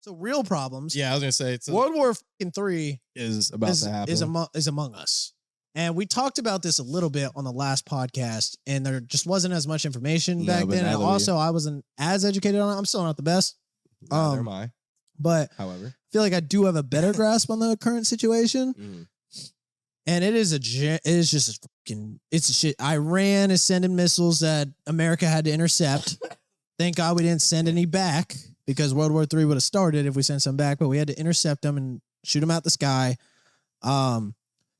So real problems. Yeah, I was gonna say World War III is about to happen. Is among us. And we talked about this a little bit on the last podcast, and there just wasn't as much information back then. And also, I wasn't as educated on it. I'm still not the best. Neither am I. But however, I feel like I do have a better grasp on the current situation. And it's a shit. Iran is sending missiles that America had to intercept. Thank God we didn't send any back, because World War III would have started if we sent some back, but we had to intercept them and shoot them out the sky.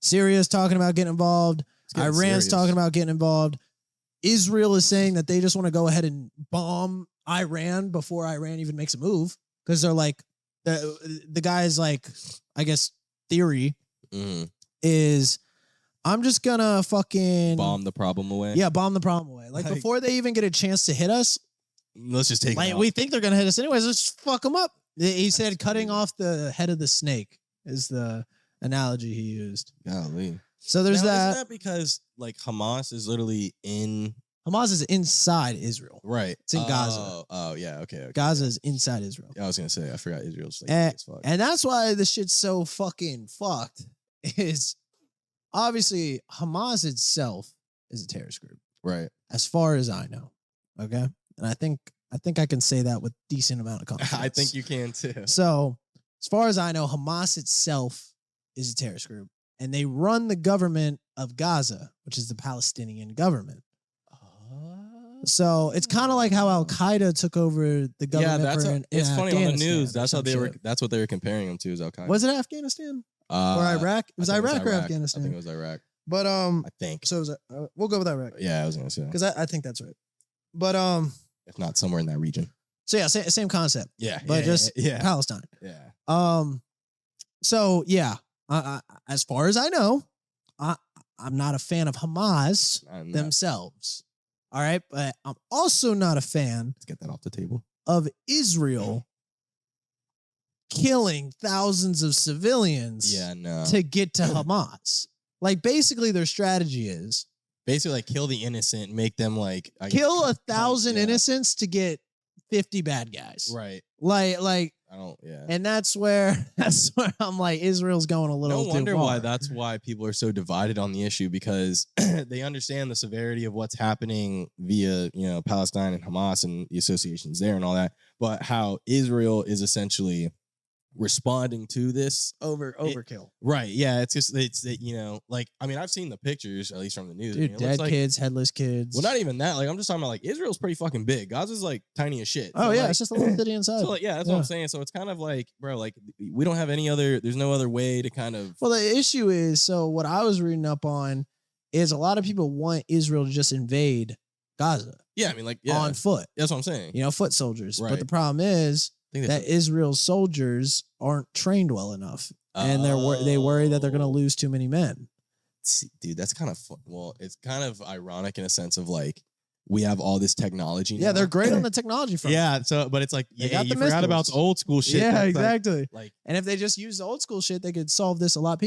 Syria's talking about getting involved. Iran's talking about getting involved. Israel is saying that they just want to go ahead and bomb Iran before Iran even makes a move, because they're like, the guy's like, I guess theory is, I'm just gonna fucking bomb the problem away. Yeah, bomb the problem away. Like before they even get a chance to hit us, let's just take. Like we think they're gonna hit us anyways. Let's just fuck them up. He said cutting off the head of the snake is the analogy he used. Golly. So there's that. Isn't that because like Hamas is literally Hamas is inside Israel. Right. It's in Gaza. Oh yeah. Okay. Gaza is inside Israel. I was gonna say, I forgot Israel's like and that's why this shit's so fucking fucked. Is obviously Hamas itself is a terrorist group. Right. As far as I know. Okay. And I think I can say that with decent amount of confidence. I think you can too. So as far as I know, Hamas itself is a terrorist group, and they run the government of Gaza, which is the Palestinian government. So it's kind of like how Al Qaeda took over the government. Yeah, it's funny on the news. That's how they were. Shit. That's what they were comparing them to, is Al Qaeda. Was it Afghanistan or Iraq? It was Iraq or Afghanistan? I think it was Iraq. But I think so. We'll go with Iraq. Yeah, I was gonna say, because I think that's right. But if not somewhere in that region. So yeah, same concept. Yeah, but just Palestine. Yeah. So yeah, as far as I know, I'm not a fan of Hamas themselves. All right, but I'm also not a fan. Let's get that off the table. Of Israel killing thousands of civilians. To get to Hamas. Like basically, their strategy is basically like kill the innocent, make them like kill 1,000 innocents to get 50 bad guys. Right. Like I don't. Yeah. And that's where I'm like, Israel's going a little. No wonder why that's why people are so divided on the issue, because they understand the severity of what's happening via Palestine and Hamas and the associations there and all that, but how Israel is essentially responding to this overkill. Right. Yeah. It's just like, I mean, I've seen the pictures, at least from the news. Dude, dead kids, headless kids. Well, not even that. Like, I'm just talking about like Israel's pretty fucking big. Gaza's like tiny as shit. Oh, yeah. It's just a little city inside. So, like, yeah, that's what I'm saying. So it's kind of like, bro, like we don't have there's no other way to kind of. Well, the issue is, so what I was reading up on is a lot of people want Israel to just invade Gaza. Yeah. I mean, like, on foot. That's what I'm saying. Foot soldiers. Right. But the problem is, that Israel's soldiers aren't trained well enough, and they worry that they're going to lose too many men. See, dude, that's kind of well, it's kind of ironic in a sense of like we have all this technology. Yeah, they're great on the technology front. Yeah, so but it's like you forgot about the old school shit. Yeah, exactly. Like, and if they just used the old school shit, they could solve this a lot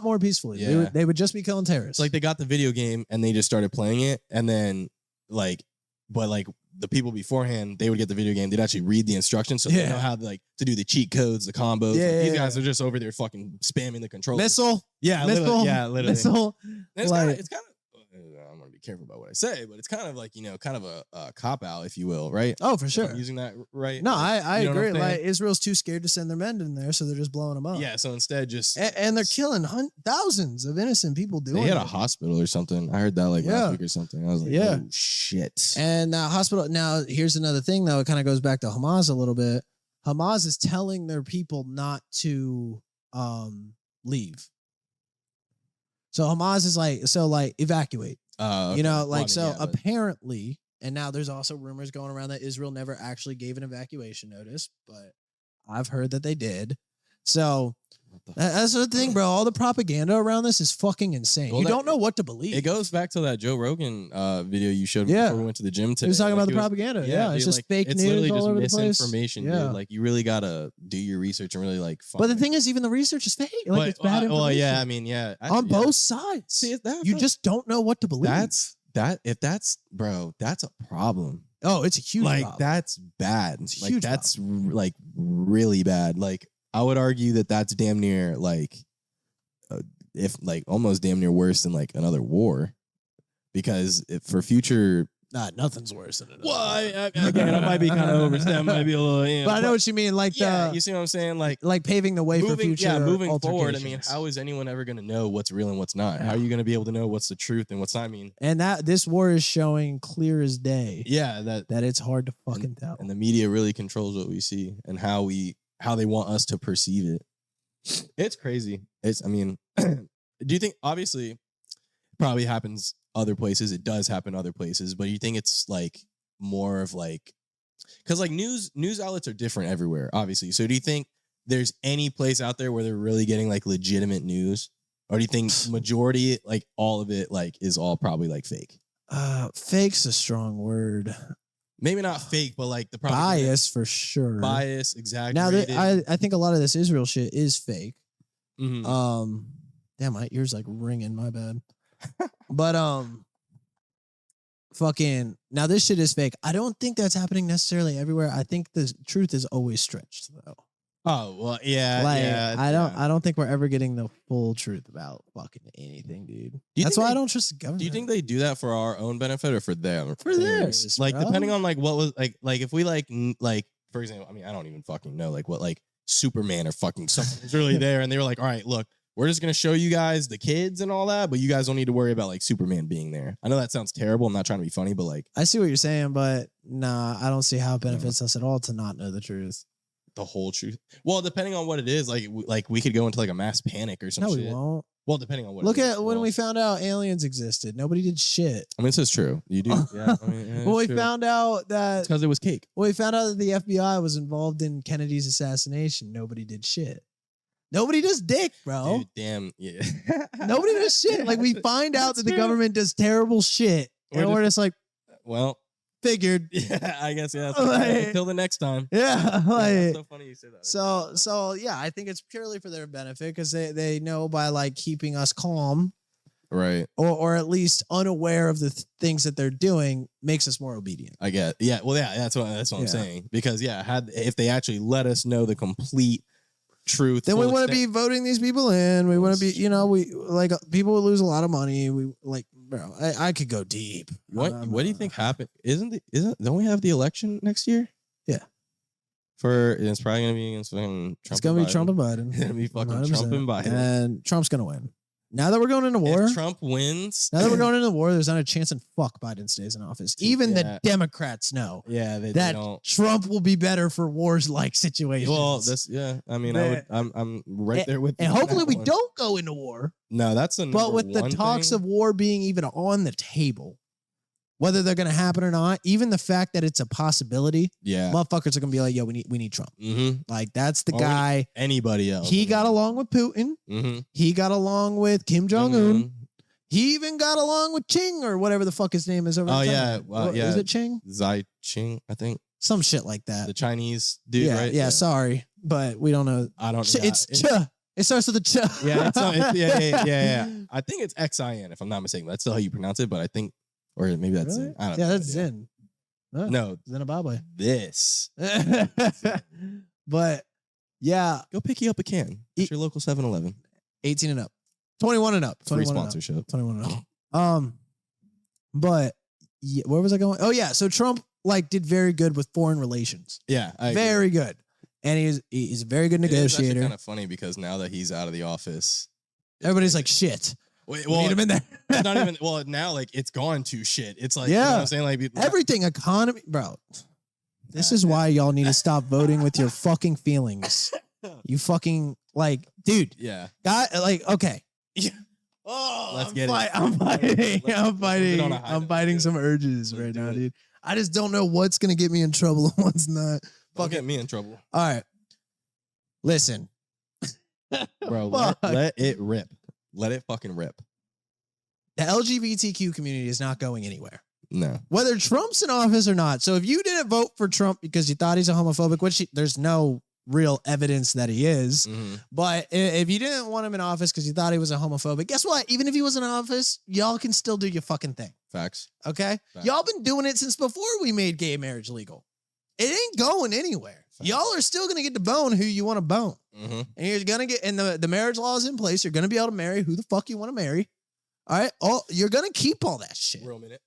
more peacefully. Yeah. They would just be killing terrorists. It's like they got the video game and they just started playing it, and then but the people beforehand, they would get the video game. They'd actually read the instructions, so they know how to do the cheat codes, the combos. Yeah, these guys are just over there fucking spamming the controller. Missile. Literally. Missile. It's kind of. I'm gonna be careful about what I say, but it's kind of like kind of a cop out, if you will, right? Oh, for sure. I'm using that right. No, I agree. Like Israel's too scared to send their men in there, so they're just blowing them up. Yeah, so instead just and they're killing thousands of innocent people doing. They had a hospital or something. I heard that last week or something. I was like, oh shit. And hospital. Now here's another thing though. It kind of goes back to Hamas a little bit. Hamas is telling their people not to leave. So Hamas is like evacuate. Okay. Apparently, and now there's also rumors going around that Israel never actually gave an evacuation notice, but I've heard that they did. So that's the thing, bro. All the propaganda around this is fucking insane. Well, you don't know what to believe. It goes back to that Joe Rogan video you showed me before we went to the gym today. He was talking about the propaganda. Yeah, dude, it's just fake news. It's literally all over the place. Misinformation, dude. Like you really gotta do your research and really like. But the thing is, even the research is fake. Like it's bad information. Well, yeah, I mean, on both sides. See, you just don't know what to believe. If that's bro, that's a problem. Oh, it's a huge like problem. that's bad. It's a Like huge that's like really bad. Like I would argue that that's damn near like if like almost damn near worse than like another war, because if for future. Nothing's worse than another. Well, again, I might be kind of overstepping, might be a little. You know, but I know what you mean. Like yeah, you see what I'm saying? Like paving the way for future. Yeah, moving forward. I mean, altercations. how is anyone ever going to know what's real and what's not? How are you going to be able to know what's the truth and what's not? I mean, and that this war is showing clear as day. Yeah, that it's hard to fucking tell. And the media really controls what we see and how they want us to perceive it. It's crazy. I mean, do you think obviously it probably happens other places? It does happen other places, but you think it's like more of like, because like news outlets are different everywhere, obviously. So do you think there's any place out there where they're really getting like legitimate news, or do you think majority, like all of it, like is all probably like fake? Fake's a strong word. Maybe not fake, but like the bias for sure. Bias, exaggerated. Now I think a lot of this Israel shit is fake. Mm-hmm. Damn, my ears like ringing. My bad. But fucking now this shit is fake. I don't think that's happening necessarily everywhere. I think the truth is always stretched though. Oh well, yeah. Like yeah, I don't think we're ever getting the full truth about fucking anything, dude. That's why I don't trust the government. Do you think they do that for our own benefit or for them? For theirs, like bro. depending on like what was like if we like for example, I mean I don't even fucking know like what like Superman or fucking something was really there, and they were like, all right, look. We're just going to show you guys the kids and all that, but you guys don't need to worry about like Superman being there. I know that sounds terrible. I'm not trying to be funny, but like. I see what you're saying, but nah, I don't see how it benefits us at all to not know the truth. The whole truth? Well, depending on what it is, like we could go into like a mass panic or something. No, we won't. Well, depending on what Look it is. at when we found out aliens existed. Nobody did shit. I mean, this is true. You do. Yeah. I mean, well, we found out that. Because it was cake. Well, we found out that the FBI was involved in Kennedy's assassination. Nobody did shit. Nobody does dick, bro. Dude, damn, yeah. Nobody does shit. Like we find out that the government does terrible shit, and we're just like, well, figured. Yeah, I guess yeah. Like, until the next time. Yeah, like, that's so funny you say that. So yeah, I think it's purely for their benefit because they know by like keeping us calm, right, or at least unaware of the things that they're doing makes us more obedient. I get, yeah. Well, yeah, that's what I'm saying because if they actually let us know the complete truth, then we want to be voting these people in. We want to be, we like people would lose a lot of money. We like, bro, I could go deep. What do you think happened? Don't we have the election next year? Yeah. It's probably gonna be against fucking Trump. It's gonna be Trump and Biden. It's gonna be fucking 100%. Trump and Biden, and Trump's gonna win. Now that we're going into war, if Trump wins. Now that we're going into war, there's not a chance in fuck Biden stays in office. Even the Democrats know. Yeah, they don't. Trump will be better for wars-like situations. Well, I mean, I'm right there with you. And hopefully we don't go into war. No, that's a. But with the talks of war being even on the table, whether they're going to happen or not, even the fact that it's a possibility, motherfuckers are going to be like, yo, we need Trump. Mm-hmm. Like, that's the guy. Anybody else. He got along with Putin. Mm-hmm. He got along with Kim Jong-un. Mm-hmm. He even got along with Ching or whatever the fuck his name is over there. Yeah. Is it Ching? Zai Ching, I think. Some shit like that. The Chinese dude, right? Yeah, sorry. But we don't know. I don't know. It's Ch. It starts with a Ch. Yeah. I think it's Xin, if I'm not mistaken. That's still how you pronounce it, but I think. Or maybe that's really? Zen. I don't know. Yeah, that's Zen. No. Zimbabwe. This. But yeah. Go pick you up a can at your local 7-Eleven. 18 and up. 21 and up. Free sponsorship. 21 and up. But yeah, where was I going? Oh yeah. So Trump did very good with foreign relations. Yeah. Very good. And he's a very good negotiator. It's kind of funny because now that he's out of the office, everybody's like, shit. Wait, we need him in there. It's not even, now it's gone to shit. It's like, you know what I'm saying? Like everything, economy, bro. This is why y'all need to stop voting with your fucking feelings. You fucking dude. Yeah. God, okay. Oh, let's get it. I'm fighting some urges right now, dude. I just don't know what's gonna get me in trouble and what's not. Don't get me in trouble. All right. Listen. Bro, let it rip. Let it fucking rip. The LGBTQ community is not going anywhere. No. Whether Trump's in office or not. So if you didn't vote for Trump because you thought he's a homophobic, which there's no real evidence that he is. Mm-hmm. But if you didn't want him in office because you thought he was a homophobic, guess what? Even if he was in office, y'all can still do your fucking thing. Facts. Okay? Facts. Y'all been doing it since before we made gay marriage legal. It ain't going anywhere. Facts. Y'all are still going to get to bone who you want to bone. Mm-hmm. And you're going to get, and the marriage law is in place. You're going to be able to marry who the fuck you want to marry. All right? You're going to keep all that shit. Real minute.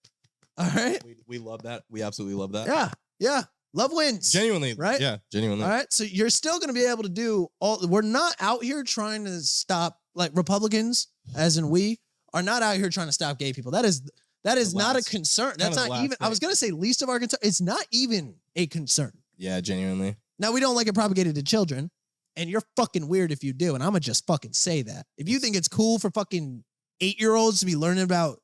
All right? We love that. We absolutely love that. Yeah. Yeah. Love wins. Genuinely. Right? Yeah, genuinely. All right. So you're still going to be able to do all. We're not out here trying to stop, like Republicans, as in we, are not out here trying to stop gay people. That is not a concern. That's not even, I was going to say least of our concern. It's not even a concern. Yeah, genuinely. Now, we don't like it propagated to children, and you're fucking weird if you do, and I'm going to just fucking say that. If you think it's cool for fucking 8-year-olds to be learning about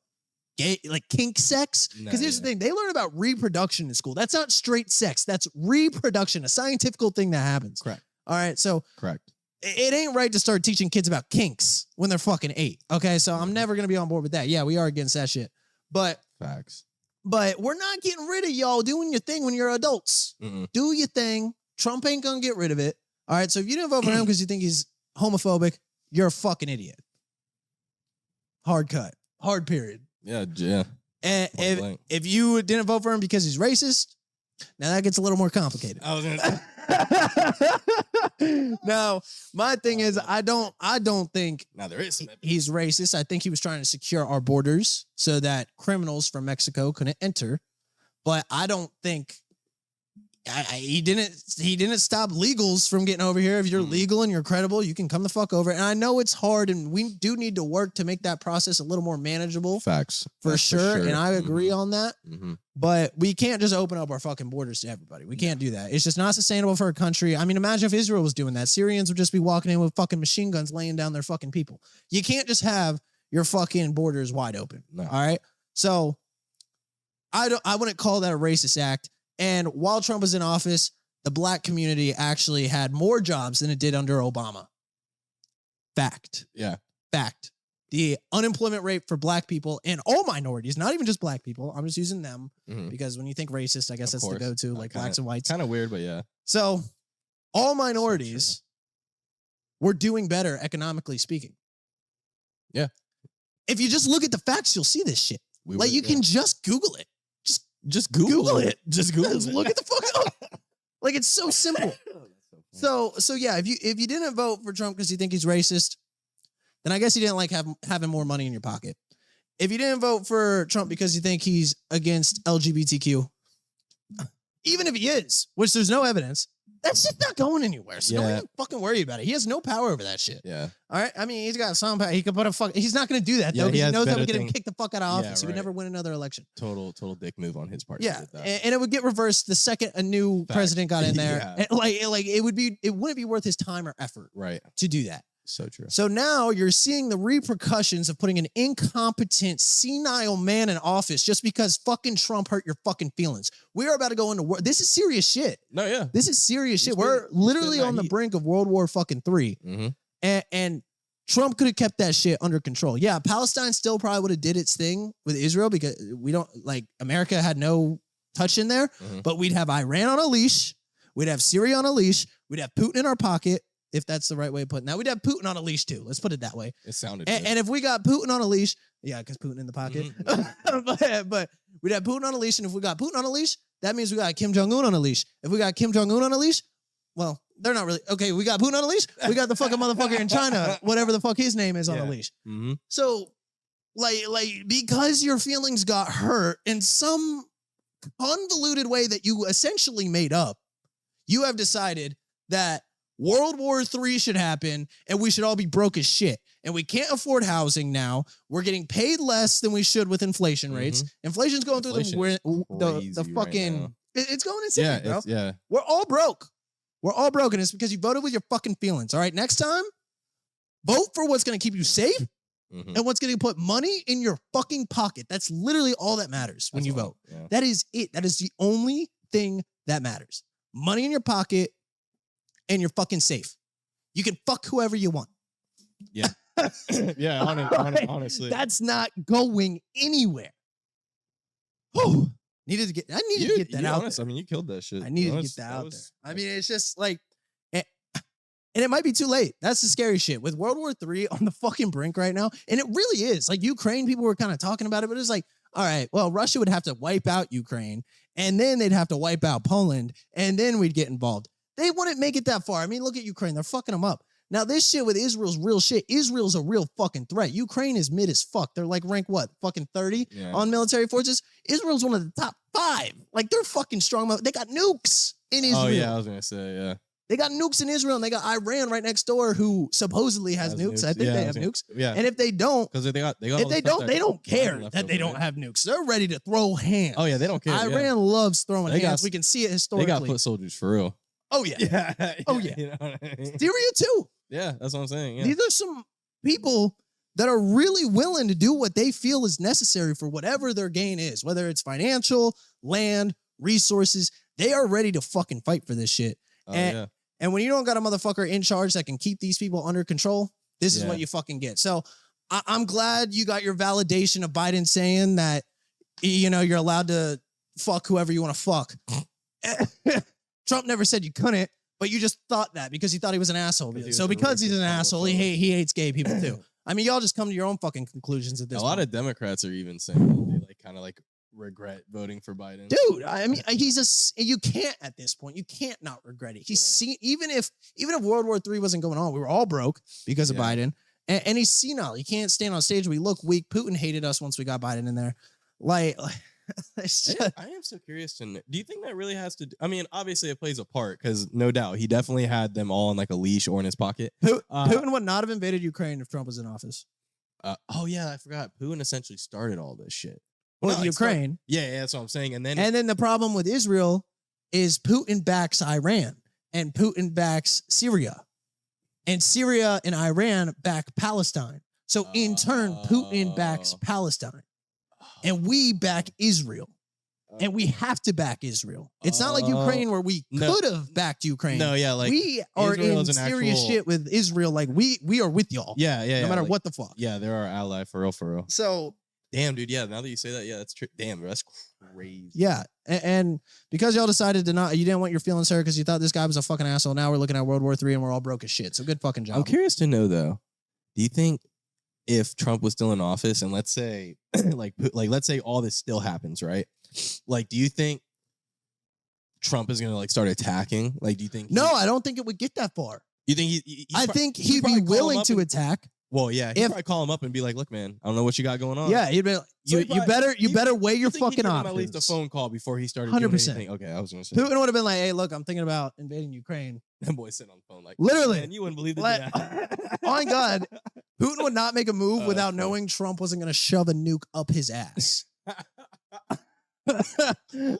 gay, like kink sex, because here's the thing, they learn about reproduction in school. That's not straight sex. That's reproduction, a scientific thing that happens. Correct. All right, so correct. It ain't right to start teaching kids about kinks when they're fucking 8. Okay, so I'm never going to be on board with that. Yeah, we are against that shit. But facts. But we're not getting rid of y'all doing your thing when you're adults. Mm-mm. Do your thing. Trump ain't gonna get rid of it. All right. So if you didn't vote for him because you think he's homophobic, you're a fucking idiot. Hard cut. Hard period. Yeah. Yeah. And if you didn't vote for him because he's racist, now that gets a little more complicated. I was gonna. Now, my thing is, I don't think Now there is some he's racist. I think he was trying to secure our borders so that criminals from Mexico couldn't enter. But I don't think he didn't stop legals from getting over here. If you're legal and you're credible, you can come the fuck over. And I know it's hard, and we do need to work to make that process a little more manageable. Facts. For sure. And I agree on that. Mm-hmm. But we can't just open up our fucking borders to everybody. We can't do that. It's just not sustainable for a country. I mean, imagine if Israel was doing that. Syrians would just be walking in with fucking machine guns laying down their fucking people. You can't just have your fucking borders wide open. No. All right? So I wouldn't call that a racist act. And while Trump was in office, the black community actually had more jobs than it did under Obama. Fact. Yeah. Fact. The unemployment rate for black people and all minorities, not even just black people, I'm just using them because when you think racist, I guess that's the go-to, like blacks and whites. Kind of weird, but yeah. So all minorities were doing better economically speaking. Yeah. If you just look at the facts, you'll see this shit. You can just Google it. Just Google it. Just Google it. Look at the fuck up. Like, it's so simple. So yeah, if you didn't vote for Trump because you think he's racist, then I guess you didn't like having more money in your pocket. If you didn't vote for Trump because you think he's against LGBTQ, even if he is, which there's no evidence, that's just not going anywhere. So don't even fucking worry about it. He has no power over that shit. Yeah. All right. I mean, he's got some power. He could put he's not going to do that though, because he knows that would get him kicked the fuck out of office. He would never win another election. Total dick move on his part. Yeah. And it would get reversed the second a new president got in there. Yeah. And it wouldn't be worth his time or effort to do that. So true. So now you're seeing the repercussions of putting an incompetent, senile man in office just because fucking Trump hurt your fucking feelings. We are about to go into war. This is serious shit. No, yeah. This is serious shit. We're literally on the brink of World War fucking 3. And Trump could have kept that shit under control. Yeah, Palestine still probably would have did its thing with Israel because America had no touch in there, but we'd have Iran on a leash. We'd have Syria on a leash. We'd have Putin in our pocket. If that's the right way of putting that. We'd have Putin on a leash too. Let's put it that way. It sounded good. And if we got Putin on a leash, yeah, because Putin in the pocket. But we'd have Putin on a leash, and if we got Putin on a leash, that means we got Kim Jong-un on a leash. If we got Kim Jong-un on a leash, well, they're not really okay. We got Putin on a leash. We got the fucking motherfucker in China, whatever the fuck his name is, on a leash. So, because your feelings got hurt in some convoluted way that you essentially made up, you have decided that World War III should happen, and we should all be broke as shit. And we can't afford housing now. We're getting paid less than we should with inflation rates. Inflation's going through the fucking... Right, it's going insane, bro. Yeah. We're all broke. We're all broke, and it's because you voted with your fucking feelings. All right, next time, vote for what's going to keep you safe and what's going to put money in your fucking pocket. That's literally all that matters when you vote. Yeah. That is it. That is the only thing that matters. Money in your pocket, and you're fucking safe. You can fuck whoever you want. Yeah. Yeah, honestly. That's not going anywhere. Whew. I needed to get that out there. I mean, you killed that shit. I needed to get that out there. I mean, it's just like, And it might be too late. That's the scary shit. With World War III on the fucking brink right now, and it really is. Like Ukraine, people were kind of talking about it, but it's like, all right, well, Russia would have to wipe out Ukraine, and then they'd have to wipe out Poland, and then we'd get involved. They wouldn't make it that far. I mean, look at Ukraine. They're fucking them up. Now, this shit with Israel's real shit. Israel's a real fucking threat. Ukraine is mid as fuck. They're like rank what? Fucking 30 on military forces. Israel's one of the top 5. Like, they're fucking strong. They got nukes in Israel. Oh, yeah, I was going to say, yeah. They got nukes in Israel, and they got Iran right next door, who supposedly has nukes. I think they have nukes. Yeah. And if they don't, because they don't care that they don't have nukes. They're ready to throw hands. Oh yeah, they don't care. Iran loves throwing hands. We can see it historically. They got foot soldiers for real. Oh yeah. Yeah. Oh yeah. You know what I mean? Syria too. Yeah, that's what I'm saying. Yeah. These are some people that are really willing to do what they feel is necessary for whatever their gain is, whether it's financial, land, resources. They are ready to fucking fight for this shit. And when you don't got a motherfucker in charge that can keep these people under control, this is what you fucking get. So I'm glad you got your validation of Biden saying that, you know, you're allowed to fuck whoever you want to fuck. Trump never said you couldn't, but you just thought that because he thought he was an asshole. So because he's an asshole, he hates gay people too. I mean, y'all just come to your own fucking conclusions at this point. A lot of Democrats are even saying that they like kind of like regret voting for Biden. Dude, I mean, you can't at this point. You can't not regret it. He's seen, even if World War III wasn't going on, we were all broke because of Biden. And he's senile. He can't stand on stage. We look weak. Putin hated us once we got Biden in there. Like I am so curious to know. Do you think that really has to do, I mean, obviously it plays a part because no doubt he definitely had them all in like a leash or in his pocket. Putin would not have invaded Ukraine if Trump was in office. Oh yeah, I forgot. Putin essentially started all this shit. With Ukraine. Yeah, that's what I'm saying. And then the problem with Israel is Putin backs Iran and Putin backs Syria. And Syria and Iran back Palestine. So in turn, Putin backs Palestine. And we back Israel. And we have to back Israel. It's not like Ukraine where we could have backed Ukraine. No, yeah, like we are in serious shit with Israel. Like we are with y'all. Yeah. No matter what the fuck. Yeah, they're our ally for real. So damn, dude. Yeah, now that you say that, yeah, that's true. Damn, that's crazy. Yeah, and because y'all decided to not, you didn't want your feelings hurt because you thought this guy was a fucking asshole. Now we're looking at World War III and we're all broke as shit. So good fucking job. I'm curious to know though. Do you think if Trump was still in office and let's say, like let's say all this still happens, right? Like, do you think Trump is gonna like start attacking? Like, do you think? No, I don't think it would get that far. You think I think he'd be willing to attack. Well, yeah, he'd probably call him up and be like, "Look, man, I don't know what you got going on." Yeah, he'd be like, you better weigh your fucking options. At least a phone call before he started 100%. Doing anything. Okay, I was gonna say. Putin would have been like, "Hey, look, I'm thinking about invading Ukraine." That boy sitting on the phone like, literally, man, you wouldn't believe it. Oh my God, Putin would not make a move without knowing Trump wasn't gonna shove a nuke up his ass.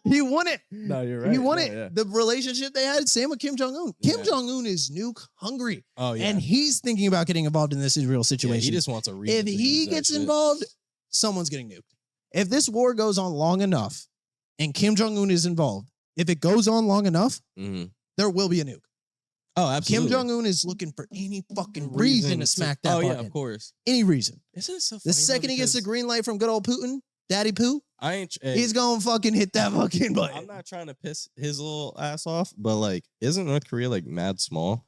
He wouldn't. No, you're right. He wouldn't. The relationship they had, same with Kim Jong-un. Kim Jong-un is nuke hungry. Oh, yeah. And he's thinking about getting involved in this Israel situation. Yeah, he just wants a reason. If he gets involved, someone's getting nuked. If this war goes on long enough and Kim Jong-un is involved, if it goes on long enough, there will be a nuke. Oh, absolutely. Kim Jong-un is looking for any fucking reason to smack that button. Yeah, of course. Any reason. Isn't it so funny? The second he gets the green light from good old Putin, Daddy Pooh, he's gonna fucking hit that fucking button. I'm not trying to piss his little ass off, but like, isn't North Korea like mad small?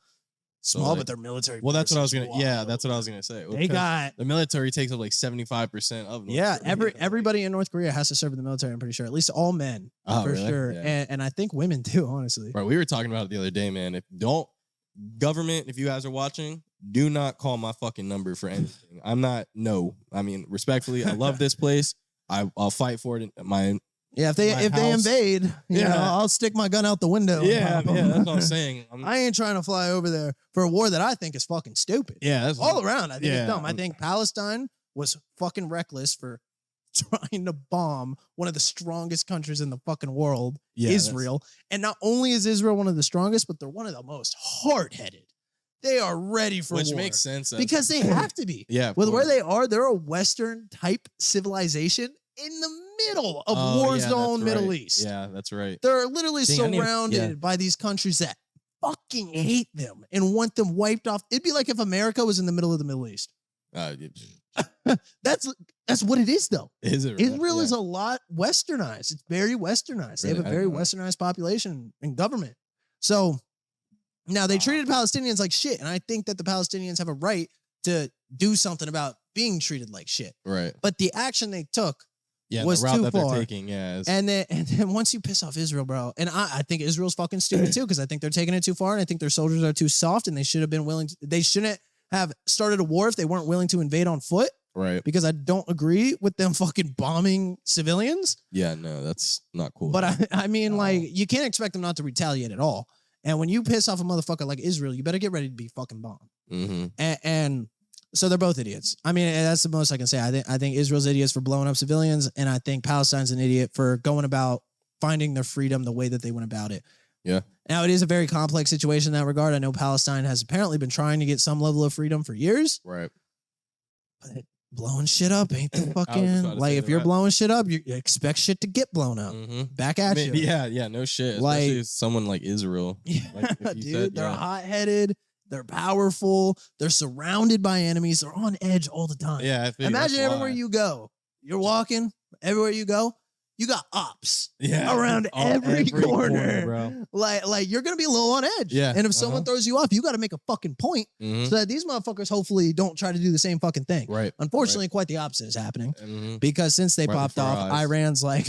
Small, like, but their military. Well, that's what I was gonna. Yeah, that's what I was gonna say. They got the military takes up like 75% of. North Korea. Everybody in North Korea has to serve in the military. I'm pretty sure, at least all men, for sure, and I think women too. Honestly, right? We were talking about it the other day, man. If you guys are watching, do not call my fucking number for anything. I'm not. No, I mean respectfully, I love this place. I'll fight for it. If they invade, you know, I'll stick my gun out the window. Yeah, that's what I'm saying. I ain't trying to fly over there for a war that I think is fucking stupid. Yeah, that's all around. I think it's dumb. I think Palestine was fucking reckless for trying to bomb one of the strongest countries in the fucking world, Israel. And not only is Israel one of the strongest, but they're one of the most hard-headed. They are ready for war. Which makes sense. Because they have to be. Yeah. With where they are, they're a Western type civilization in the middle of war zone Middle East. Yeah, that's right. They're literally surrounded by these countries that fucking hate them and want them wiped off. It'd be like if America was in the middle of the Middle East. That's what it is, though. Is it? Israel is a lot westernized. It's very westernized. They have a very westernized population and government. So Now, they treated Palestinians like shit, and I think that the Palestinians have a right to do something about being treated like shit. Right. But the action they took was the route too that far. they're taking, And then once you piss off Israel, bro, and I think Israel's fucking stupid too, because I think they're taking it too far, and I think their soldiers are too soft, and they should have been willing to, they shouldn't have started a war if they weren't willing to invade on foot. Right. Because I don't agree with them fucking bombing civilians. Yeah, no, that's not cool. But I mean, like, you can't expect them not to retaliate at all. And when you piss off a motherfucker like Israel, you better get ready to be fucking bombed. Mm-hmm. And so they're both idiots. I mean, that's the most I can say. I think Israel's idiots for blowing up civilians, and I think Palestine's an idiot for going about finding their freedom the way that they went about it. Yeah. Now, it is a very complex situation in that regard. I know Palestine has apparently been trying to get some level of freedom for years. Right. But blowing shit up ain't the fucking, like, if you're blowing shit up, you expect shit to get blown up. Mm-hmm. Back at you. Yeah, no shit. Especially Like, someone like Israel. Yeah, like dude, they're hot-headed. They're powerful. They're surrounded by enemies. They're on edge all the time. Yeah, imagine everywhere you go. You're walking, everywhere you go, you got ops around every corner. bro. Like you're gonna be a little on edge. Yeah. And if someone throws you off, you got to make a fucking point so that these motherfuckers hopefully don't try to do the same fucking thing. Right. Unfortunately, quite the opposite is happening because since they popped off, Iran's like,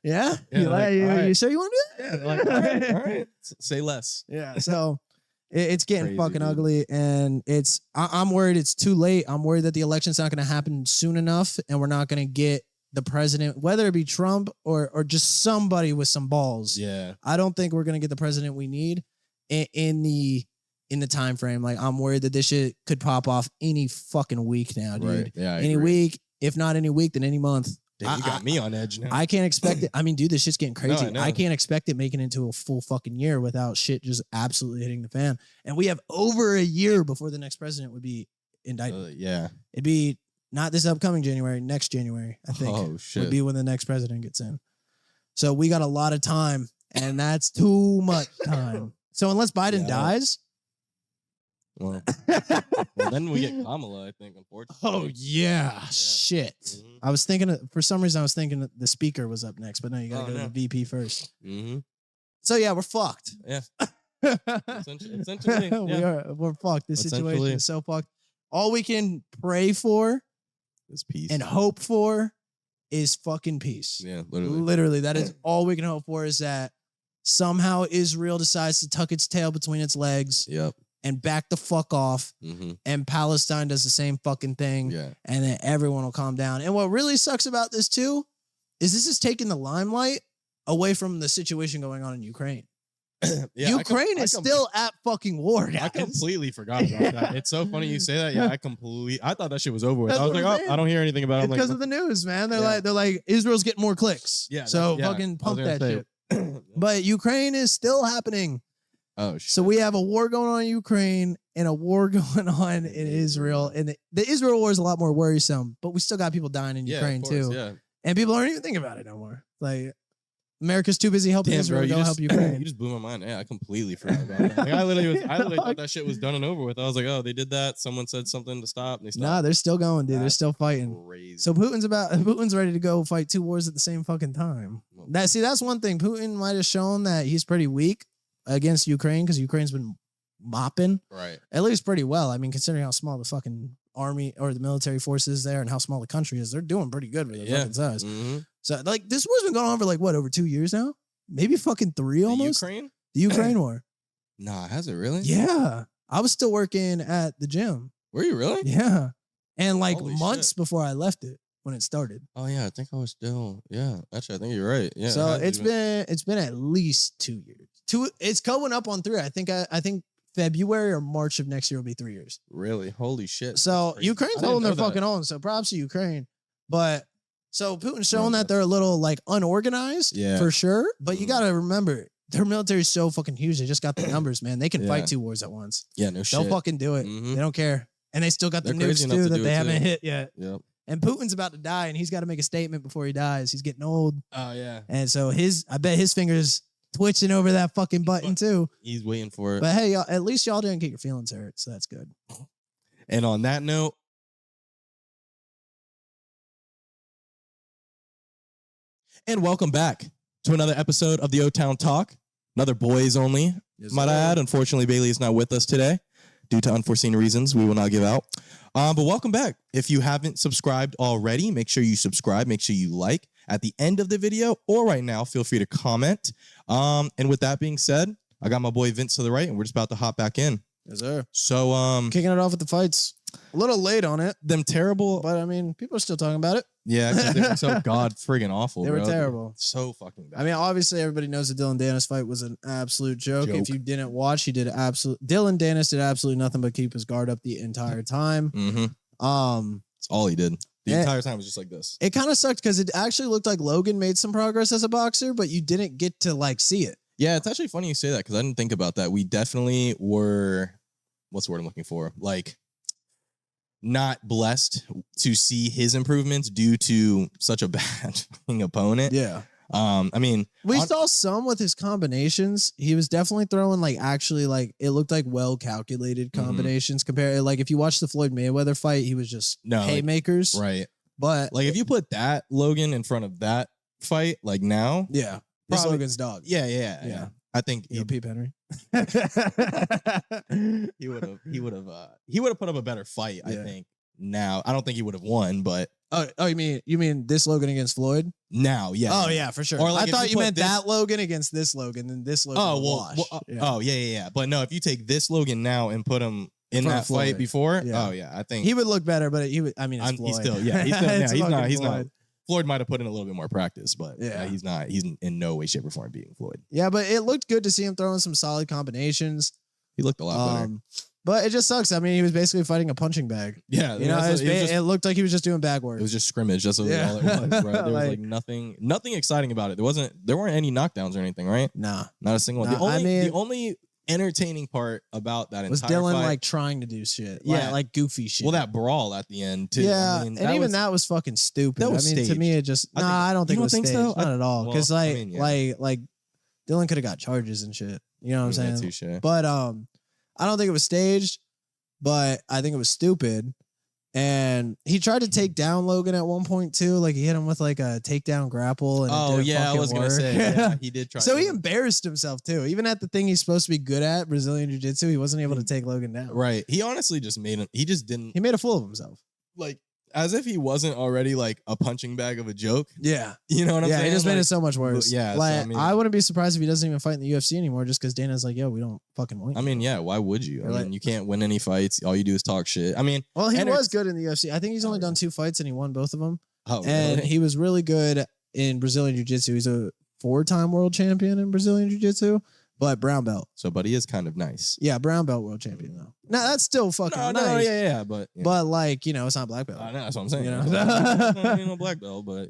yeah, you sure you want to do that? Yeah, like, all right. Say less. Yeah. So it's getting Crazy, fucking dude. ugly, and I'm worried it's too late. I'm worried that the election's not going to happen soon enough, and we're not going to get the president, whether it be Trump or just somebody with some balls. Yeah. I don't think we're going to get the president we need in the time frame. Like, I'm worried that this shit could pop off any fucking week now, dude. Right. Yeah. Any week, if not any week, then any month. Damn, you got me on edge now. I can't expect it. I mean, dude, this shit's getting crazy. I know. I can't expect it making it into a full fucking year without shit just absolutely hitting the fan. And we have over a year before the next president would be indicted. Yeah. It'd be not this upcoming January, next January, I think. Oh, shit. Would be when the next president gets in. So we got a lot of time, and that's too much time. So unless Biden dies. Well, then we get Kamala, I think, unfortunately. Oh, yeah. Shit. Mm-hmm. I was thinking, for some reason, I was thinking that the speaker was up next, but no, you got to go to the VP first. Mm-hmm. So, yeah, we're fucked. Yeah. Essentially, yeah. We're fucked. This situation is so fucked. All we can pray for is peace and hope for is fucking peace. Yeah, literally. Literally, that is all we can hope for, is that somehow Israel decides to tuck its tail between its legs. Yep. And back the fuck off. Mm-hmm. And Palestine does the same fucking thing. Yeah. And then everyone will calm down. And what really sucks about this too is this is taking the limelight away from the situation going on in Ukraine. Ukraine is still at fucking war, guys. I completely forgot about that. It's so funny you say that. Yeah, I thought that shit was over with. I was like, I don't hear anything about it. Because of the news, man. They're like, Israel's getting more clicks. Yeah. So fucking pump that shit. But Ukraine is still happening. Oh, shit. So we have a war going on in Ukraine and a war going on in Israel. And the Israel war is a lot more worrisome, but we still got people dying in Ukraine too. Yeah. And people aren't even thinking about it no more. Like, America's too busy helping Israel to help Ukraine. You just blew my mind. Yeah, I completely forgot about that. Like, I literally thought that shit was done and over with. I was like, oh, they did that. Someone said something to stop. And they stopped. Nah, they're still going, dude. They're still fighting. Crazy. So Putin's ready to go fight two wars at the same fucking time. That's one thing. Putin might have shown that he's pretty weak against Ukraine because Ukraine's been mopping. Right. At least pretty well. I mean, considering how small the fucking army or the military force is there and how small the country is, they're doing pretty good with their fucking size. Mm-hmm. So, like, this war's been going on for like what, over 2 years now? Maybe fucking 3 almost. Ukraine? The Ukraine war. Nah, has it really? Yeah. I was still working at the gym. Were you really? Yeah. And like Holy months shit. before I left it when it started. Oh yeah, I think I was still. Yeah, actually, I think you're right. Yeah. So it's been at least 2 years. It's going up on 3. I think February or March of next year will be 3 years. Really? Holy shit. So Ukraine's holding their fucking own. So props to Ukraine. But so Putin's showing that they're a little like unorganized, for sure. But you got to remember, their military is so fucking huge. They just got the numbers, man. They can fight 2 wars at once. Yeah, no shit. They'll fucking do it. Mhm. They don't care. And they still got the They're crazy nukes enough too to that do they it, haven't too. hit yet. Yep. And Putin's about to die, and he's got to make a statement before he dies. He's getting old. Oh yeah. And so I bet his fingers twitching over that fucking button too. He's waiting for it. But hey, y'all, at least y'all didn't get your feelings hurt, so that's good. And on that note, and welcome back to another episode of the Otown Talk. Another boys only, might I add. Unfortunately, Bailey is not with us today due to unforeseen reasons we will not give out. But welcome back. If you haven't subscribed already, make sure you subscribe. Make sure you like at the end of the video or right now. Feel free to comment. And with that being said, I got my boy Vince to the right, and we're just about to hop back in. Yes, sir. So, kicking it off with the fights. A little late on it. Them terrible. But, I mean, people are still talking about it. Yeah, because they were so god friggin' awful, They bro. were terrible. So fucking bad. I mean, obviously, everybody knows the Dillon Danis fight was an absolute joke. If you didn't watch, Dillon Danis did absolutely nothing but keep his guard up the entire time. Mm-hmm. That's all he did. The entire time was just like this. It kind of sucked because it actually looked like Logan made some progress as a boxer, but you didn't get to, like, see it. Yeah, it's actually funny you say that because I didn't think about that. We definitely were, what's the word I'm looking for? Like, not blessed to see his improvements due to such a bad opponent. Yeah. I mean, we saw some with his combinations. He was definitely throwing it looked like well calculated combinations compared. Like if you watch the Floyd Mayweather fight, he was just haymakers. Right. But like if you put that Logan in front of that fight, like now, yeah, this Logan's dog. Yeah. I think Peep Henry. he would have put up a better fight. I think now. I don't think he would have won, but you mean this Logan against Floyd? Now, yeah. Oh yeah, for sure. Or like I thought you meant that Logan against this Logan, then this Logan. Oh yeah. But no, if you take this Logan now and put him in that fight before, I think he would look better. But he would. I mean, he's still he's not. Floyd might have put in a little bit more practice, but he's not. He's in no way, shape, or form beating Floyd. Yeah, but it looked good to see him throwing some solid combinations. He looked a lot better. But it just sucks. I mean, he was basically fighting a punching bag. Yeah, it looked like he was just doing bag work. It was just scrimmage. That's all it was, bro. There was like nothing exciting about it. There weren't any knockdowns or anything, right? Nah, not a single one. The only entertaining part about that was entire Dillon fight, like trying to do shit. Like goofy shit. Well, that brawl at the end too. Yeah, that was fucking stupid. That was staged. To me, it just I don't think it was staged. So? Not at all. Because like Dillon could have got charges and shit. You know what I'm saying? Touche. But I don't think it was staged. But I think it was stupid. And he tried to take down Logan at one point too. Like he hit him with like a takedown grapple. And I was gonna say he did try. So he embarrassed himself too. Even at the thing he's supposed to be good at, Brazilian Jiu-Jitsu, he wasn't able to take Logan down. Right. He honestly just made him. He just didn't. He made a fool of himself. Like as if he wasn't already like a punching bag of a joke. Yeah. You know what I'm saying? Yeah, he just made it so much worse. Yeah. Like, so, I wouldn't be surprised if he doesn't even fight in the UFC anymore just because Dana's like, yo, we don't fucking win. I mean, yeah, why would you? I mean, you can't win any fights. All you do is talk shit. I mean, well, he was good in the UFC. I think he's only done 2 fights and he won both of them. Oh, and really? he was really good in Brazilian Jiu-Jitsu. He's a 4-time world champion in Brazilian Jiu-Jitsu. But brown belt. So, but he is kind of nice. Yeah, brown belt world champion though. No, that's still fucking nice. No, yeah, but but like it's not black belt. I know, that's what I'm saying. You know? No black belt, but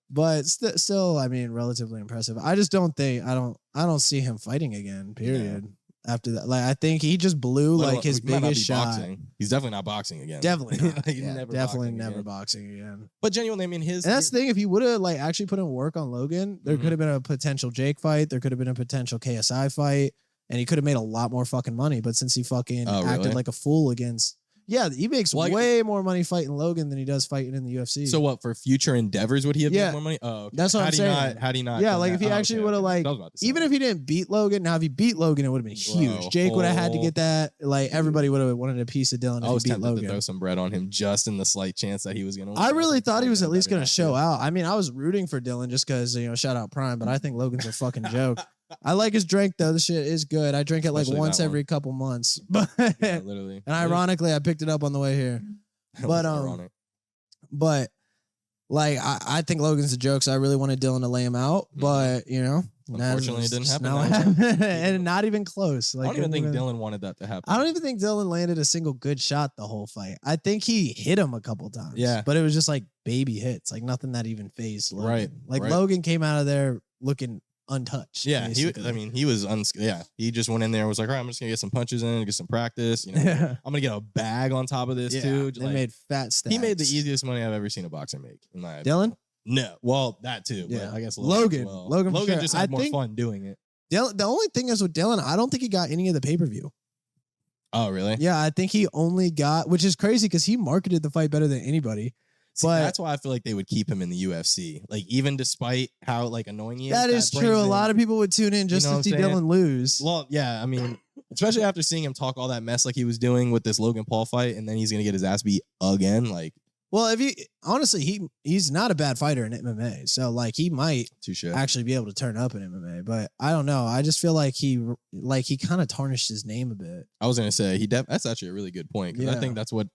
But still, I mean, relatively impressive. I just don't think I don't see him fighting again. Period. Yeah. After that, like I think he just blew like his biggest shot. Boxing. He's definitely not boxing again. Definitely not. Definitely never boxing again. But genuinely, I mean, and that's the thing. If he would have like actually put in work on Logan, there could have been a potential Jake fight. There could have been a potential KSI fight. And he could have made a lot more fucking money, but since he fucking acted like a fool against, he makes way more money fighting Logan than he does fighting in the UFC. So what, for future endeavors would he have made more money? Oh, okay. That's what I'm saying. Had he not? Yeah, like if he actually would have like, even if he didn't beat Logan, now if he beat Logan, it would have been huge. Jake would have had to get that. Like everybody would have wanted a piece of Dillon. I was tempted to throw some bread on him just in the slight chance that he was gonna win. I really thought he was at least gonna show out. I mean, I was rooting for Dillon just because shout out Prime, but I think Logan's a fucking joke. I like his drink though. The shit is good. I drink it like once every couple months. But literally. And ironically, I picked it up on the way here. But but like I think Logan's a joke, so I really wanted Dillon to lay him out. But unfortunately, it didn't happen. And not even close. Like, I don't even think Dillon wanted that to happen. I don't even think Dillon landed a single good shot the whole fight. I think he hit him a couple times. Yeah, but it was just like baby hits, like nothing that even phased Logan. Right. Like Logan came out of there looking untouched. Yeah, he was he just went in there and was like, all right, I'm just gonna get some punches in, get some practice. I'm gonna get a bag on top of this too. They made fat stacks. He made the easiest money I've ever seen a boxer make. In my Dillon? No, well that too. Yeah, but I guess Logan. Logan just had more fun doing it. The only thing is with Dillon, I don't think he got any of the pay-per-view. Oh really? Yeah, I think he only got, which is crazy because he marketed the fight better than anybody. But that's why I feel like they would keep him in the UFC. Like, even despite how like annoying he is. That is true. A lot of people would tune in just to see Dillon lose. Well, yeah, I mean, especially after seeing him talk all that mess like he was doing with this Logan Paul fight, and then he's gonna get his ass beat again. Like, well, if he honestly, he's not a bad fighter in MMA, so like he might actually be able to turn up in MMA. But I don't know. I just feel like he kind of tarnished his name a bit. I was gonna say that's actually a really good point, because I think that's what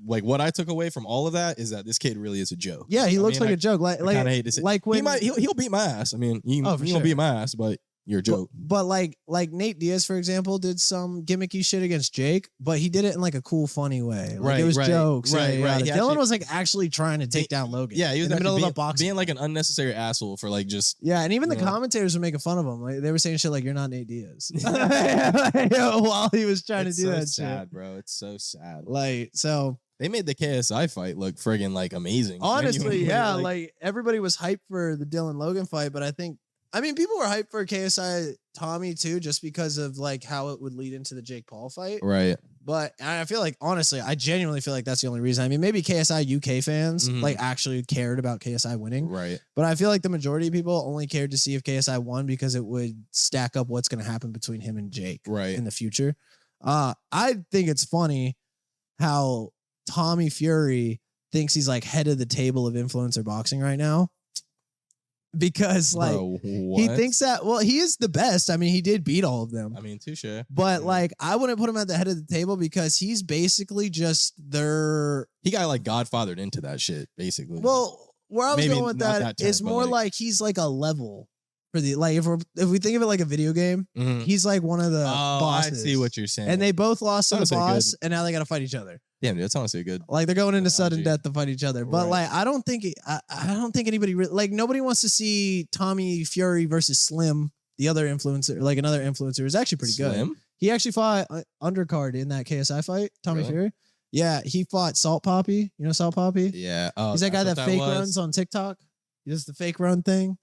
what I took away from all of that is that this kid really is a joke. Yeah, he looks like a joke. Like I hate to say, like when he'll beat my ass. I mean, he'll beat my ass, but. You're a joke. But like Nate Diaz, for example, did some gimmicky shit against Jake, but he did it in like a cool, funny way. Like, it was jokes. Right. Dillon was like actually trying to take down Logan. Yeah, he was in the middle of a boxing. Being like an unnecessary asshole for like just. Yeah, and even the commentators were making fun of him. Like they were saying shit like, "You're not Nate Diaz," while he was trying to do that sad, shit. Bro, it's so sad. Like so. They made the KSI fight look friggin' like amazing. Honestly, yeah. Like everybody was hyped for the Dillon Logan fight, but I mean, people were hyped for KSI Tommy too, just because of like how it would lead into the Jake Paul fight. Right. But I feel like, honestly, I genuinely feel like that's the only reason. I mean, maybe KSI UK fans like actually cared about KSI winning. Right. But I feel like the majority of people only cared to see if KSI won because it would stack up what's going to happen between him and Jake in the future. I think it's funny how Tommy Fury thinks he's like head of the table of influencer boxing right now. Because like he thinks that, well, he is the best. I mean, he did beat all of them. I mean, touche. But like, I wouldn't put him at the head of the table because he's basically just he got like godfathered into that shit, basically. Well, where I was going with that is more like he's like a level for the like if we think of it like a video game, he's like one of the bosses. I see what you're saying. And they both lost to the boss, and now they got to fight each other. Yeah, dude, that's honestly good. Like they're going into sudden death to fight each other. But like I don't think anybody like nobody wants to see Tommy Fury versus Slim, the other influencer, like another influencer is actually pretty good. He actually fought undercard in that KSI fight, Tommy Fury. Yeah, he fought Salt Poppy. You know Salt Poppy? Yeah. He's that guy that fake runs on TikTok. He does the fake run thing.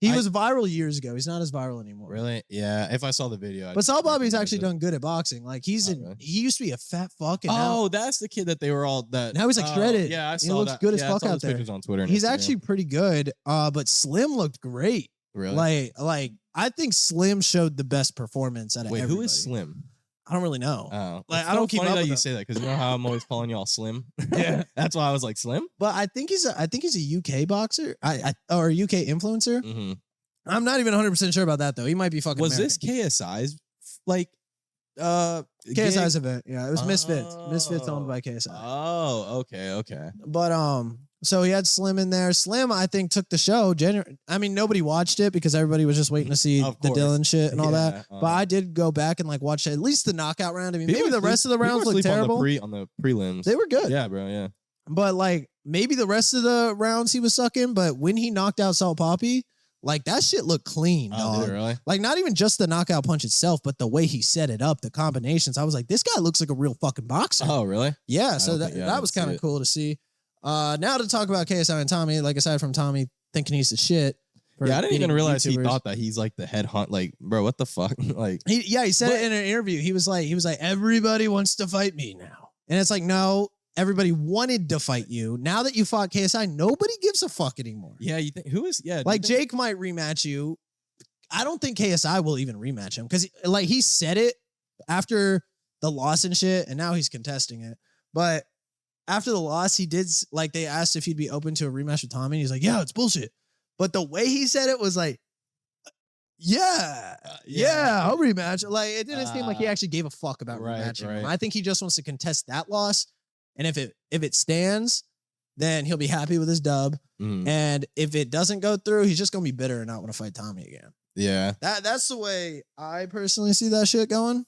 He was viral years ago. He's not as viral anymore. Really? Yeah. If I saw the video. But Salt Bobby's actually done good at boxing. Like he used to be a fat fuck. And that's the kid that they were all that. Now he's like shredded. Yeah, I saw he looks that. good as fuck out there. Pictures on Twitter. He's actually pretty good. But Slim looked great. Really? Like I think Slim showed the best performance out of everybody. Who is Slim? I don't really know. Oh, like I don't keep up that with you say that because you know how I'm always calling y'all Slim. Yeah, that's why I was like Slim. But I think he's a UK boxer. Or a UK influencer. Mm-hmm. I'm not even 100% sure about that though. He might be fucking. Was American. this KSI's like KSI's event? Yeah, it was Misfits. Misfits owned by KSI. Oh, okay. But so he had Slim in there. Slim, I think, took the show. I mean, nobody watched it because everybody was just waiting to see the Dillon shit and all that. But I did go back and like watch at least the knockout round. I mean, maybe the rest of the rounds looked terrible. On the prelims, they were good. Yeah, bro. Yeah. But like maybe the rest of the rounds he was sucking. But when he knocked out Salt Poppy, like that shit looked clean, dog. Did it really? Like not even just the knockout punch itself, but the way he set it up, the combinations. I was like, this guy looks like a real fucking boxer. Oh, really? Yeah. So that was kind of cool to see. Now to talk about KSI and Tommy, like aside from Tommy thinking he's the shit. Yeah, I didn't even realize he thought that he's like the head hunt. Like, bro, what the fuck? Like, he said it in an interview. He was like, everybody wants to fight me now, and it's like, no. Everybody wanted to fight you. Now that you fought KSI, nobody gives a fuck anymore. Yeah, you think who is? Yeah, like Jake might rematch you. I don't think KSI will even rematch him because like he said it after the loss and shit, and now he's contesting it. But after the loss, he did like they asked if he'd be open to a rematch with Tommy, and he's like, "Yeah, it's bullshit." But the way he said it was like, "Yeah, I'll rematch." Like it didn't seem like he actually gave a fuck about rematching him. I think he just wants to contest that loss. And if it stands, then he'll be happy with his dub. And if it doesn't go through, he's just gonna be bitter and not want to fight Tommy again. Yeah. That's the way I personally see that shit going.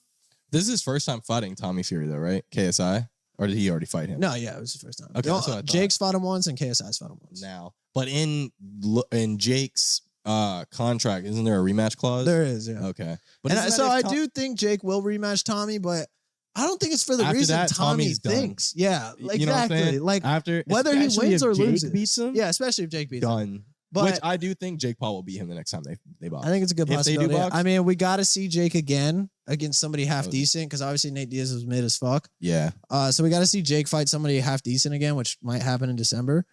This is his first time fighting Tommy Fury though, right? KSI? Or did he already fight him? No, yeah, it was the first time. Okay, that's what I thought. Jake's fought him once and KSI's fought him once. Now. But in Jake's contract, isn't there a rematch clause? There is, yeah. Okay. But I do think Jake will rematch Tommy, but I don't think it's for the reason Tommy thinks. Yeah, exactly. Like after whether he wins or loses. Beats him, yeah, especially if Jake beats him. But which I do think Jake Paul will beat him the next time they box. I think it's a good If they do possibility. box? I mean, we got to see Jake again against somebody half Oh. decent because obviously Nate Diaz was mid as fuck. Yeah. So we got to see Jake fight somebody half decent again, which might happen in December.